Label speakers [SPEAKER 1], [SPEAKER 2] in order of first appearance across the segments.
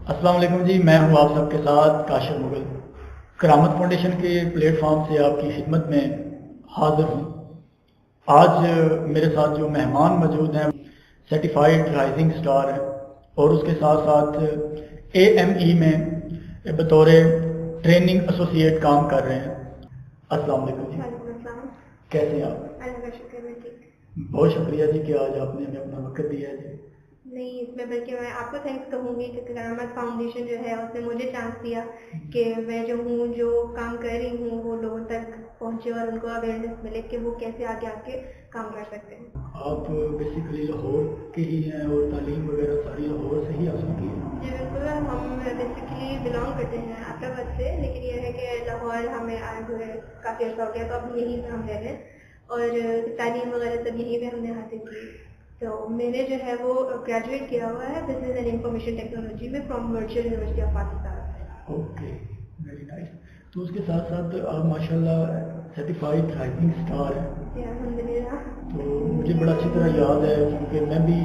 [SPEAKER 1] अस्सलाम वालेकुम जी, मैं हूँ आप सबके साथ काशिफ मुगल। करामत फाउंडेशन के प्लेटफॉर्म से आपकी खिदमत में हाजिर हूँ। आज मेरे साथ जो मेहमान मौजूद हैं सर्टिफाइड राइजिंग स्टार हैं और उसके साथ साथ AME में बतौर ट्रेनिंग एसोसिएट काम कर रहे हैं। अस्सलाम वालेकुम जी, कैसे हैं आप? बहुत शुक्रिया जी कि आज आपने हमें अपना वक्त दिया है जी।
[SPEAKER 2] नहीं, इसमें बल्कि मैं आपको थैंक्स कहूँगी कि करामत फाउंडेशन जो है उसने मुझे चांस दिया कि मैं जो काम कर रही हूँ वो लोगों तक पहुँचे और उनको अवेयरनेस मिले कि वो कैसे आगे आके काम कर सकते हैं।
[SPEAKER 1] आप बेसिकली लाहौर के ही हैं और तालीम वगैरह सारी लाहौर से ही हासिल की है?
[SPEAKER 2] जी बिल्कुल, हम बेसिकली बिलोंग करते हैं आफताबाद से, लेकिन ये है कि लाहौर हमें आए हुए काफ़ी अर्सा हो गया, तो अब यहीं पे हम रह रहे हैं और तालीम वगैरह सब यहीं पे हमने हासिल की। तो मैंने जो है वो ग्रेजुएट किया हुआ है बिजनेस एंड इंफॉर्मेशन टेक्नोलॉजी में from virtual university of Pakistan.
[SPEAKER 1] Okay, very nice. तो उसके साथ साथ आप माशाल्लाह सर्टिफाइड राइजिंग स्टार हैं।
[SPEAKER 2] अल्हम्दुलिल्लाह।
[SPEAKER 1] तो मुझे बड़ा अच्छी तरह याद है क्योंकि मैं भी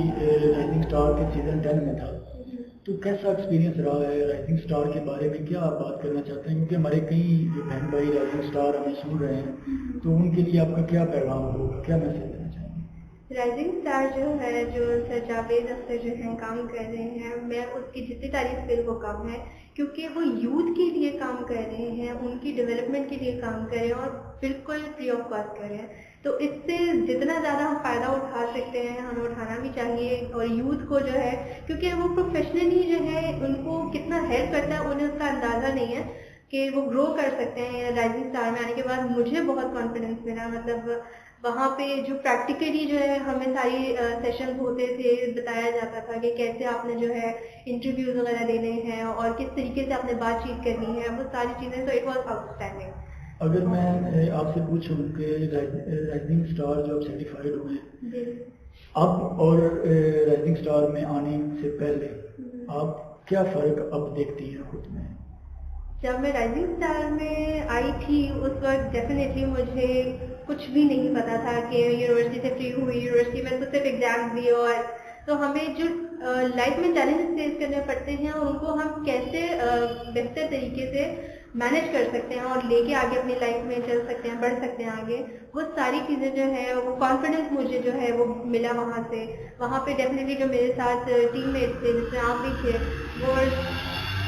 [SPEAKER 1] राइजिंग स्टार के सीज़न 10 में था। तो कैसा एक्सपीरियंस रहा है राइजिंग स्टार के बारे में, क्या आप बात करना चाहते हैं? क्योंकि हमारे कई जो बहन भाई राइजिंग स्टार हमें सुन रहे हैं, तो उनके लिए आपका क्या पैगाम होगा, क्या मैसेज देना चाहेंगे?
[SPEAKER 2] राइजिंग स्टार जो है, जो सर जावेद अख्तर जो हैं काम कर रहे हैं, मैं उसकी जितनी तारीफ करूँ वो कम है, क्योंकि वो यूथ के लिए काम कर रहे हैं, उनकी डेवलपमेंट के लिए काम कर रहे हैं और बिल्कुल फ्री ऑफ कॉस्ट कर रहे हैं। तो इससे जितना ज़्यादा हम फ़ायदा उठा सकते हैं हमें उठाना भी चाहिए। और यूथ को जो है, क्योंकि वो प्रोफेशनली जो है उनको कितना हेल्प करता है उन्हें उसका अंदाज़ा नहीं है कि वो ग्रो कर सकते हैं। राइजिंग स्टार में आने के बाद मुझे बहुत कॉन्फिडेंस मिला, मतलब वहाँ पे जो प्रैक्टिकली जो है हमें सारी सेशंस होते थे, बताया जाता था कि कैसे आपने जो है इंटरव्यूज वगैरह देने हैं और किस तरीके से आपने बातचीत करनी है, वो सारी चीज़ें। तो इट वॉज आउटस्टैंडिंग।
[SPEAKER 1] अगर मैं आपसे पूछूं कि राइजिंग स्टार जो आप सर्टिफाइड हुए अब और राइजिंग स्टार में आने से पहले आप क्या फ़र्क अब देखती हैं खुद में?
[SPEAKER 2] जब मैं राइजिंग स्टार में आई थी उस वक्त डेफिनेटली मुझे कुछ भी नहीं पता था कि यूनिवर्सिटी से फ्री हुई, यूनिवर्सिटी में तो सिर्फ एग्जाम दिए, और तो हमें जो लाइफ में चैलेंजेस फेस करने पड़ते हैं उनको हम कैसे बेहतर तरीके से मैनेज कर सकते हैं और लेके आगे अपनी लाइफ में चल सकते हैं, बढ़ सकते हैं आगे, वो सारी चीज़ें जो है वो कॉन्फिडेंस मुझे जो है वो मिला वहाँ से। वहाँ पे डेफिनेटली जो मेरे साथ टीममेट्स थे, जिसमें आप भी थे, वो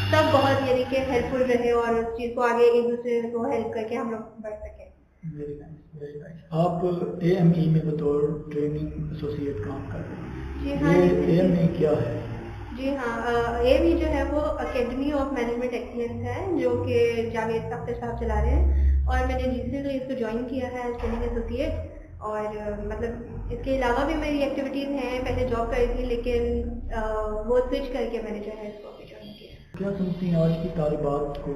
[SPEAKER 2] सब बहुत यानी कि हेल्पफुल रहे और उस चीज़ को आगे एक दूसरे को हेल्प करके हम लोग बढ़ सकें।
[SPEAKER 1] Very nice, very nice. आप AME में बतौर ट्रेनिंग एसोसिएट काम कर रहे हैं।
[SPEAKER 2] जी हाँ।
[SPEAKER 1] ये AME क्या है?
[SPEAKER 2] जी हाँ, AME जो है वो अकेडमी ऑफ मैनेजमेंट एक्सीलेंस है, जो कि जावेद अख्तर साहब चला रहे हैं, और मैंने रिसेंटली इसको ज्वाइन किया है एज ट्रेनिंग एसोसिएट। और मतलब इसके अलावा भी मेरी एक्टिविटीज़ हैं, पहले जॉब करी थी लेकिन वो स्विच करके मैंने जो है इसको ज्वाइन किया।
[SPEAKER 1] क्या समझती हैं आज की तालिबात को?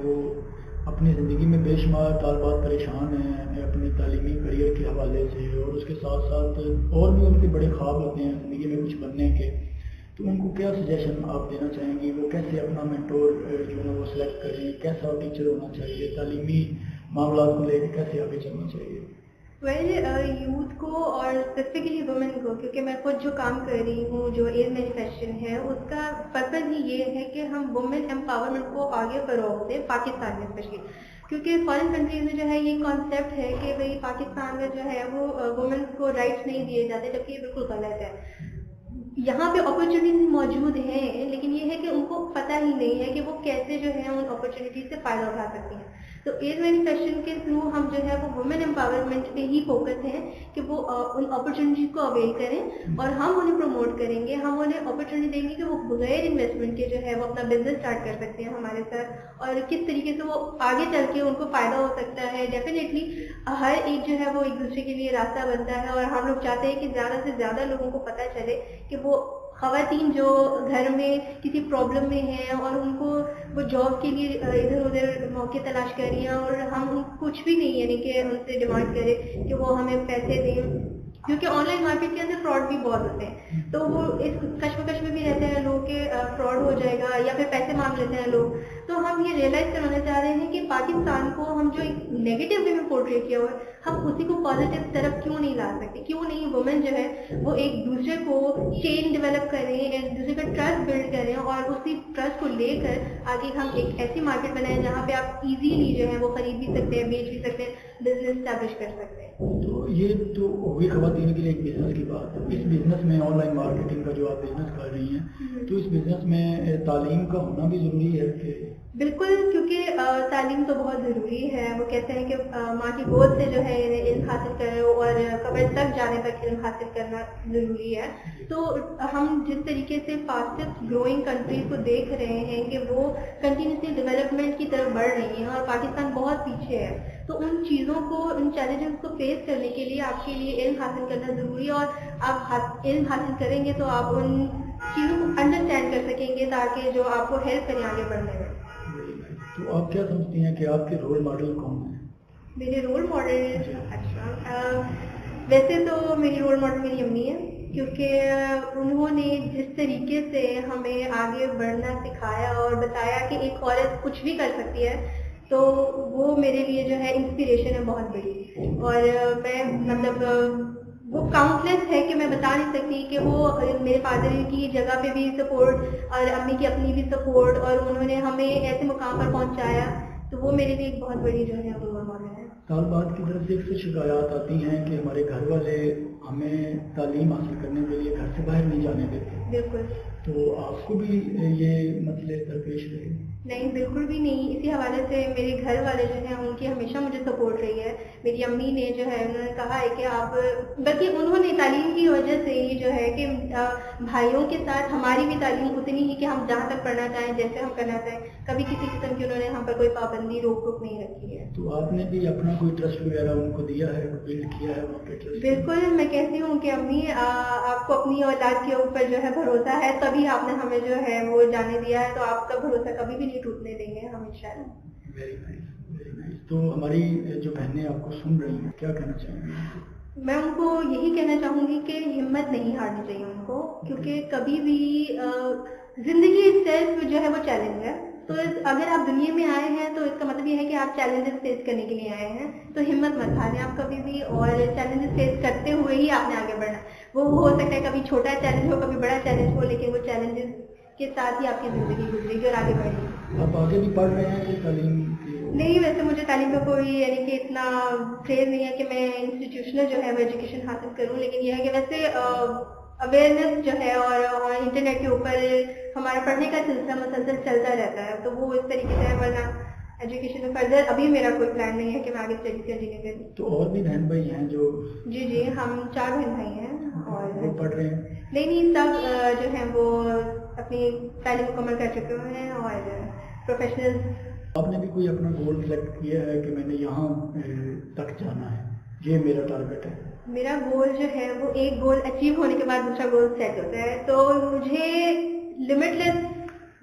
[SPEAKER 1] अपनी ज़िंदगी में बेशुमार तालिबात परेशान हैं अपने तालीमी करियर के हवाले से, और उसके साथ साथ और भी उनके बड़े ख्वाब होते हैं ज़िंदगी में कुछ बनने के, तो उनको क्या सजेशन आप देना चाहेंगी? वो कैसे अपना मेंटोर जो है वो सिलेक्ट करें, कैसा टीचर होना चाहिए, तालीमी मामला को लेकर कैसे आगे चलना चाहिए?
[SPEAKER 2] यूथ को और स्पेसिफिकली वुमेन को, क्योंकि मैं खुद जो काम कर रही हूँ जो एज मैन्युफैक्चरिंग है, उसका पर्पज़ ही ये है कि हम वुमेन एम्पावरमेंट को आगे फरोग दें पाकिस्तान में स्पेशली, क्योंकि फॉरेन कंट्रीज में जो है ये कॉन्सेप्ट है कि भाई पाकिस्तान में जो है वो वुमेन को राइट्स नहीं दिए जाते, जबकि ये बिल्कुल गलत है। यहाँ पे अपॉर्चुनिटीज मौजूद हैं, लेकिन ये है कि उनको पता ही नहीं है कि वो कैसे जो है उन अपॉर्चुनिटीज से फ़ायदा उठा सकती हैं। तो एज मैन्युफैक्चरिंग के थ्रू हम जो है वो वुमेन एम्पावरमेंट पे ही फोकस है कि वो उन अपॉर्चुनिटीज़ को अवेल करें, और हम उन्हें प्रमोट करेंगे, हम उन्हें अपॉर्चुनिटी देंगे कि वो बगैर इन्वेस्टमेंट के जो है वो अपना बिजनेस स्टार्ट कर सकते हैं हमारे साथ, और किस तरीके से वो आगे चल के उनको फ़ायदा हो सकता है। डेफिनेटली हर एक जो है वो एक दूसरे के लिए रास्ता बनता है, और हम लोग चाहते हैं कि ज़्यादा से ज़्यादा लोगों को पता चले कि वो ख़वातीन जो घर में किसी प्रॉब्लम में हैं और उनको वो जॉब के लिए इधर उधर मौके तलाश कर रही हैं, और हम कुछ भी नहीं यानी कि उनसे डिमांड करें कि वो हमें पैसे दें, क्योंकि ऑनलाइन मार्केट के अंदर फ्रॉड भी बहुत होते हैं। तो वो इस कश्मकश में भी रहते हैं लोग के फ्रॉड हो जाएगा या फिर पैसे मांग लेते हैं लोग। तो हम ये रियलाइज करवाना चाह रहे हैं कि पाकिस्तान को हम जो एक नेगेटिव वे में पोर्ट्रे किया हुआ है, हम उसी को पॉजिटिव तरफ क्यों नहीं ला सकते? क्यों नहीं वुमेन जो है वो एक दूसरे को चेन डेवलप करें, एक दूसरे का ट्रस्ट बिल्ड करें और उसी ट्रस्ट को लेकर आगे हम एक ऐसी मार्केट बनाएं जहाँ पे आप इजीली जो है वो खरीद भी सकते हैं, बेच भी सकते हैं, बिजनेस स्टैब्लिश कर सकते हैं।
[SPEAKER 1] तो ये तो हो गई खवातीन के लिए एक बिजनेस की बात। इस बिजनेस में ऑनलाइन मार्केटिंग का जो आप बिजनेस कर रही हैं, तो इस बिजनेस में तालीम का होना भी ज़रूरी है कि?
[SPEAKER 2] बिल्कुल, क्योंकि तालीम तो बहुत ज़रूरी है। वो कहते हैं कि माँ की गोद से जो है इल्म हासिल करो और कब्र तक जाने तक इल्म हासिल करना ज़रूरी है। तो हम जिस तरीके से फास्टेस्ट ग्रोइंग कंट्रीज को देख रहे हैं कि वो कंटिन्यूसली डेवलपमेंट की तरफ बढ़ रही हैं और पाकिस्तान बहुत पीछे है, तो उन चीज़ों को, उन चैलेंजेस को फेस करने के लिए आपके लिए इल्म हासिल करना ज़रूरी है। और आप इल्म हासिल करेंगे तो आप उन चीज़ों को अंडरस्टैंड कर सकेंगे ताकि जो आपको हेल्प करें आगे बढ़ने में।
[SPEAKER 1] तो आप क्या समझती हैं कि आपके रोल मॉडल कौन है?
[SPEAKER 2] मेरे रोल मॉडल, वैसे तो मेरी रोल मॉडल मेरी अम्मी है, क्योंकि उन्होंने जिस तरीके से हमें आगे बढ़ना सिखाया और बताया कि एक औरत कुछ भी कर सकती है, तो वो मेरे लिए जो है इंस्पिरेशन है बहुत बड़ी। और मैं मतलब वो काउंटलेस है कि मैं बता नहीं सकती कि वो मेरे फादर की जगह पे भी सपोर्ट और अम्मी की अपनी भी सपोर्ट, और उन्होंने हमें ऐसे मुकाम पर पहुंचाया, तो वो मेरे लिए एक बहुत बड़ी जो है रोल मॉडल है।
[SPEAKER 1] तालिबात की तरफ से अक्सर शिकायत आती हैं कि हमारे घर वाले हमें तालीम हासिल करने के लिए घर से बाहर नहीं जाने देते।
[SPEAKER 2] बिल्कुल।
[SPEAKER 1] तो आपको भी ये मसले दरपेश रहे?
[SPEAKER 2] नहीं, बिल्कुल भी नहीं। इसी हवाले से मेरे घर वाले जो हैं उनकी हमेशा मुझे सपोर्ट रही है। मेरी अम्मी ने जो है उन्होंने कहा है कि आप, बल्कि उन्होंने तालीम की वजह से ही जो है कि भाइयों के साथ हमारी भी तालीम उतनी ही कि हम जहाँ तक पढ़ना चाहें, जैसे हम करना चाहें, कभी किसी किस्म की उन्होंने हम पर कोई पाबंदी रोक टोक नहीं रखी है।
[SPEAKER 1] तो आपने भी अपना कोई ट्रस्ट वगैरह उनको दिया है, बिल्ड किया है वहाँ पे ट्रस्ट?
[SPEAKER 2] बिल्कुल, मैं कहती हूँ कि अम्मी आपको अपनी औलाद के ऊपर जो है भरोसा है, तभी आपने हमें जो है वो जाने दिया है, तो आपका भरोसा कभी भी नहीं टूटने देंगे हम इंशाल्लाह।
[SPEAKER 1] Very nice, very nice. तो हमारी जो बहनें आपको सुन रही हैं, क्या कहना चाहेंगी?
[SPEAKER 2] मैं उनको यही कहना चाहूँगी कि हिम्मत नहीं हारनी चाहिए उनको, क्योंकि कभी भी जिंदगी सेल्फ जो है वो चैलेंज है। तो अगर आप दुनिया में आए हैं तो इसका मतलब ये है कि आप चैलेंजेस फेस करने के लिए आए हैं, तो हिम्मत मत हारें आप कभी भी, और चैलेंजेस फेस करते हुए ही आपने आगे बढ़ना। वो हो सकता है कभी छोटा चैलेंज हो, कभी बड़ा चैलेंज हो, लेकिन वो चैलेंजेस के साथ ही आपकी जिंदगी गुजरेगी और आगे बढ़ेगी।
[SPEAKER 1] आप आगे भी पढ़ रहे हैं कि तालीम की?
[SPEAKER 2] नहीं, वैसे मुझे तालीम का कोई यानी कि इतना क्रेज नहीं है कि मैं इंस्टीट्यूशनल जो है वो एजुकेशन हासिल करूं, लेकिन यह है कि वैसे अवेयरनेस जो है और इंटरनेट के ऊपर हमारा पढ़ने का सिलसिला मुसलसल चलता रहता है, तो वो इस तरीके से है। वरना एजुकेशन में फर्दर अभी मेरा कोई प्लान नहीं है कि मैं आगे स्टडी कंटिन्यू करूँ।
[SPEAKER 1] तो और भी बहन भाई हैं जो?
[SPEAKER 2] जी जी, हम 4 बहन भाई हैं। और
[SPEAKER 1] वो पढ़ रहे हैं?
[SPEAKER 2] नहीं, सब जो हैं वो अपनी तालीम मुकम्मल कर चुके हुए हैं और प्रोफेशनल।
[SPEAKER 1] आपने भी कोई अपना गोल सेलेक्ट किया है कि मैंने यहाँ तक जाना है, ये मेरा टारगेट है?
[SPEAKER 2] मेरा गोल जो है वो एक गोल अचीव होने के बाद दूसरा गोल सेट होता है, तो मुझे लिमिटलेस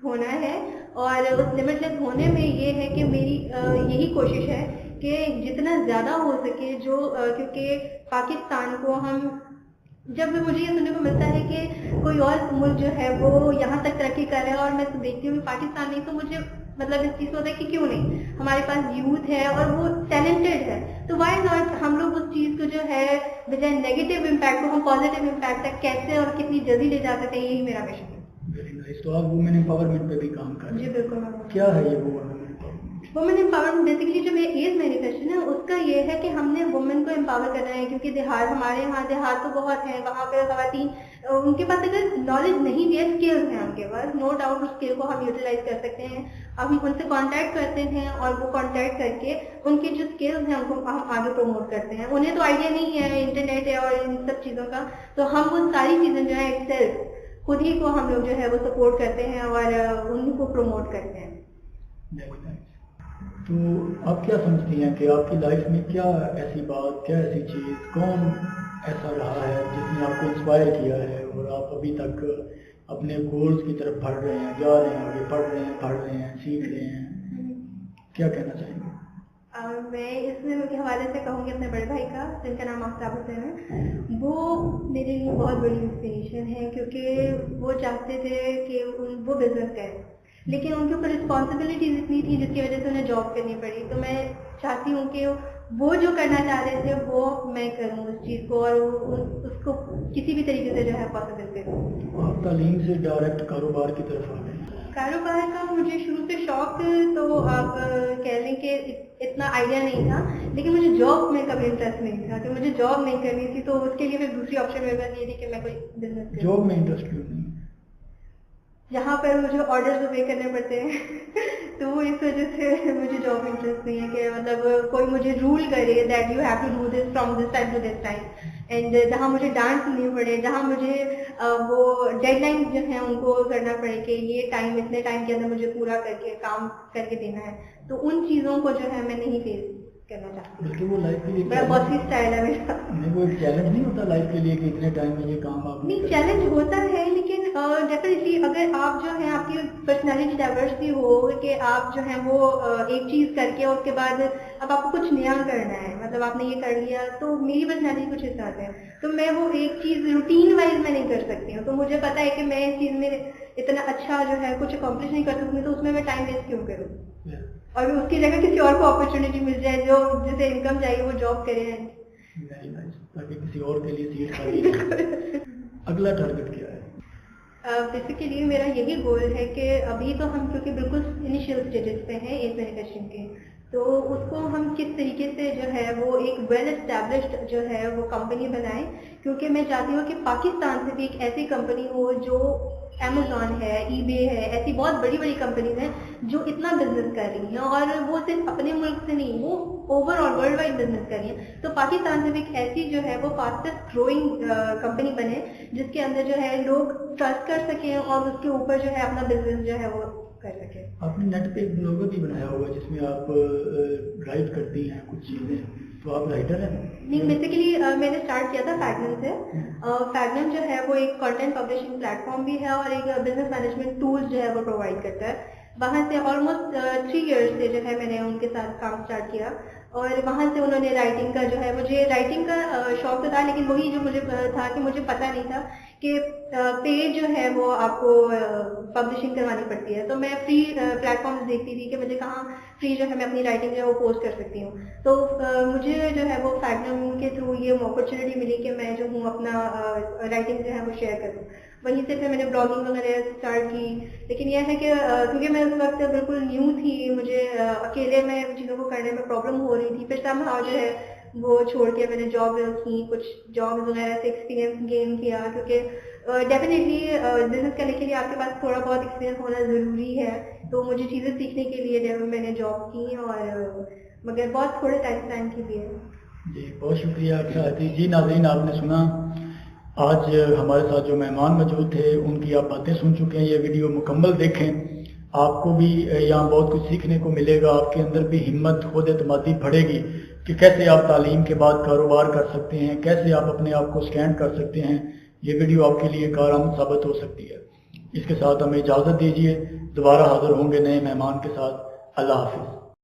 [SPEAKER 2] होना है। और उस लिमिटलेस होने में ये है कि मेरी यही कोशिश है कि जितना ज़्यादा हो सके क्योंकि पाकिस्तान को हम, जब मुझे ये सुनने को मिलता है कि कोई और मुल्क जो है वो यहाँ तक तरक्की कर रहा है और मैं तो देखती हूँ पाकिस्तान नहीं, तो मुझे मतलब इस चीज़ होता है कि क्यों नहीं, हमारे पास यूथ है और वो टैलेंटेड है, तो वाई नॉट हम लोग उस चीज़ को जो है बजाय नेगेटिव इम्पैक्ट को हम पॉजिटिव इम्पैक्ट तक कैसे और कितनी जल्दी ले जा सकते हैं, यही मेरा मिशन है।
[SPEAKER 1] Very nice. तो आप वुमेन एम्पावरमेंट पे भी काम कर रहे हैं?
[SPEAKER 2] जी बिल्कुल।
[SPEAKER 1] क्या है ये women empowerment?
[SPEAKER 2] Women empowerment basically जो मेरा एज मैनिफेस्टेशन है उसका ये है कि हमने वुमेन को एम्पावर करना है, क्योंकि हमारे यहाँ देहात तो बहुत है, वहाँ पे खवातीन उनके पास अगर नॉलेज नहीं भी है, स्किल्स हैं उनके पास, नो डाउट उस स्किल को हम यूटिलाइज कर सकते हैं। हम उनसे कांटेक्ट करते हैं और वो कांटेक्ट करके उनके जो स्किल्स हैं उनको हम आगे प्रमोट करते हैं। उन्हें तो आइडिया नहीं है इंटरनेट है और इन सब चीज़ों का, तो हम वो सारी चीज़ें जो है सेल्फ खुद ही को हम लोग जो है वो सपोर्ट करते हैं और उनको प्रमोट करते हैं।
[SPEAKER 1] तो आप क्या समझती हैं कि आपकी लाइफ में क्या ऐसी बात, क्या ऐसी चीज़, कौन ऐसा रहा है जिसने आपको इंस्पायर किया है और आप अभी तक अपने गोल्स की तरफ बढ़ रहे हैं, जा रहे हैं, आगे पढ़ रहे हैं, सीख रहे हैं? क्या कहना चाहेंगे?
[SPEAKER 2] मैं इस हवाले से कहूँगी अपने बड़े भाई का, जिनका नाम आफ्ताब हुसैन है। वो मेरे लिए बहुत बड़ी इंस्पिरेशन है, क्योंकि वो चाहते थे कि वो बिजनेस करें, لیکن ان کے اوپر رسپانسبلٹیز اتنی تھی جس کی وجہ سے انہیں جاب کرنی پڑی. تو میں چاہتی ہوں کہ وہ جو کرنا چاہ رہے تھے وہ میں کروں اس چیز کو, اور اس کو کسی بھی طریقے سے جو ہے پاسبل کروں.
[SPEAKER 1] آپ تعلیم سے ڈائریکٹ کاروبار کی طرف آ گئے.
[SPEAKER 2] کاروبار کا مجھے شروع سے شوق تو آپ کہہ لیں کہ اتنا آئیڈیا نہیں تھا, لیکن مجھے جاب میں کبھی انٹرسٹ نہیں تھا کہ مجھے جاب نہیں کرنی تھی. تو اس کے لیے پھر دوسری آپشن میرے پاس یہ تھی کہ میں کوئی بزنس کروں.
[SPEAKER 1] جاب میں انٹرسٹ کیوں نہیں؟
[SPEAKER 2] جہاں پر مجھے آرڈرز اوبے کرنے پڑتے ہیں تو وہ اس وجہ سے مجھے جاب انٹرسٹ نہیں ہے کہ مطلب کوئی مجھے رول کرے that you have to do this from this time to this time, and جہاں مجھے ڈانس سننی پڑے, جہاں مجھے وہ ڈیڈ لائن جو ہیں ان کو کرنا پڑے کہ یہ ٹائم اتنے ٹائم کے اندر مجھے پورا کر کے کام کر کے دینا ہے. تو ان چیزوں کو جو ہے میں نہیں فیس کرنا چاہتی.
[SPEAKER 1] بلکہ وہ لائف کے لیے
[SPEAKER 2] بڑا باسی اسٹائل ہے میرا.
[SPEAKER 1] نہیں, وہ ایک چیلنج نہیں ہوتا لائف کے لیے کہ اتنے ٹائم میں یہ کام آپ
[SPEAKER 2] نہیں, چیلنج ہوتا ہے, لیکن ڈیفینیٹلی اگر آپ جو ہے آپ کی پرسنالٹی ڈائیورسٹی ہو کہ آپ جو ہے وہ ایک چیز کر کے اس کے بعد اب آپ کو کچھ نیا کرنا ہے, مطلب آپ نے یہ کر لیا. تو میری پرسنالٹی کچھ اس طرح ہے, تو میں وہ ایک چیز روٹین وائز میں نہیں کر سکتی ہوں. تو مجھے پتا ہے کہ میں اس چیز میں اتنا اچھا جو ہے کچھ اکمپلش نہیں کر سکتی, تو اس میں ٹائم ویسٹ کیوں کروں, اور اس کی جگہ کسی اور کو اپرچونیٹی مل جائے جو جسے انکم چاہیے وہ جاب کرے
[SPEAKER 1] تاکہ کسی اور کے لیے سیٹ خالی. اگلا ٹارگٹ کیا ہے؟
[SPEAKER 2] بیسیکلی میرا یہی گول ہے کہ ابھی تو ہم کیونکہ بالکل انیشیل اسٹیجز پہ ہیں ایج مینیفیسٹنگ کے, تو اس کو ہم کس طریقے سے جو ہے وہ ایک ویل اسٹیبلشڈ جو ہے وہ کمپنی بنائیں, کیونکہ میں چاہتی ہوں کہ پاکستان سے بھی ایک ایسی کمپنی ہو جو امیزون ہے, ای بے ہے, ایسی بہت بڑی بڑی کمپنیز ہیں جو اتنا بزنس کر رہی ہیں, اور وہ صرف اپنے ملک سے نہیں, وہ overall worldwide business کر رہی ہیں. تو پاکستان سے بھی ایک ایسی جو ہے وہ فاسٹسٹ گروئنگ کمپنی بنے جس کے اندر جو ہے لوگ ٹرسٹ کر سکیں اور اس کے اوپر جو ہے اپنا بزنس جو ہے وہ کر سکیں.
[SPEAKER 1] آپ نے نیٹ پہ ایک بلاگر بھی بنایا ہوگا جس میں آپ رائٹ کرتی ہیں کچھ چیزیں, تو آپ رائٹر ہیں؟
[SPEAKER 2] نہیں, بیسیکلی میں نے اسٹارٹ کیا تھا فیگنن سے. فیگنن جو ہے وہ ایک کنٹینٹ پبلشنگ پلیٹ فارم بھی ہے اور ایک بزنس مینجمنٹ ٹولس جو ہے وہ پرووائڈ کرتا ہے. وہاں سے آلموسٹ 3 ایئرس سے جو ہے میں نے ان کے ساتھ کام اسٹارٹ کیا, اور وہاں سے انہوں نے رائٹنگ کا جو ہے, مجھے رائٹنگ کا شوق تو تھا, لیکن وہی جو مجھے تھا کہ مجھے پتہ نہیں تھا کہ پیج جو ہے وہ آپ کو پبلشنگ کروانی پڑتی ہے. تو میں فری پلیٹ فارمز دیکھتی تھی کہ مجھے کہاں فری جو ہے میں اپنی رائٹنگ جو ہے وہ پوسٹ کر سکتی ہوں. تو مجھے جو ہے وہ فیگنن کے تھرو یہ اپرچونیٹی ملی کہ میں جو ہوں اپنا رائٹنگ جو ہے وہ شیئر کروں. وہیں سے پھر میں نے بلاگنگ وغیرہ اسٹارٹ کی, لیکن یہ ہے کہ کیونکہ میں اس وقت بالکل نیو تھی, مجھے اکیلے میں چیزوں کو کرنے میں پرابلم ہو رہی تھی. پھر سم ہاؤ جو ہے وہ چھوڑ کے میں نے جاب کی, کچھ جاب وغیرہ سے ایکسپیرینس گین کیا, کیونکہ ڈیفینیٹلی بزنس کرنے کے لیے آپ کے پاس تھوڑا بہت ایکسپیرینس ہونا ضروری ہے. تو مجھے چیزیں سیکھنے کے لیے میں نے جاب کی, اور مگر بہت تھوڑے ٹائم کے لیے.
[SPEAKER 1] جی بہت شکریہ عطیہ جی. ناظرین, آپ نے سنا آج ہمارے ساتھ جو مہمان موجود تھے ان کی آپ باتیں سن چکے ہیں. یہ ویڈیو مکمل دیکھیں, آپ کو بھی یہاں بہت کچھ سیکھنے کو ملے گا. آپ کے اندر بھی ہمت, خود اعتمادی بڑھے گی کہ کیسے آپ تعلیم کے بعد کاروبار کر سکتے ہیں, کیسے آپ اپنے آپ کو سٹینڈ کر سکتے ہیں. یہ ویڈیو آپ کے لیے کارآمد ثابت ہو سکتی ہے. اس کے ساتھ ہمیں اجازت دیجیے, دوبارہ حاضر ہوں گے نئے مہمان کے ساتھ. اللہ حافظ.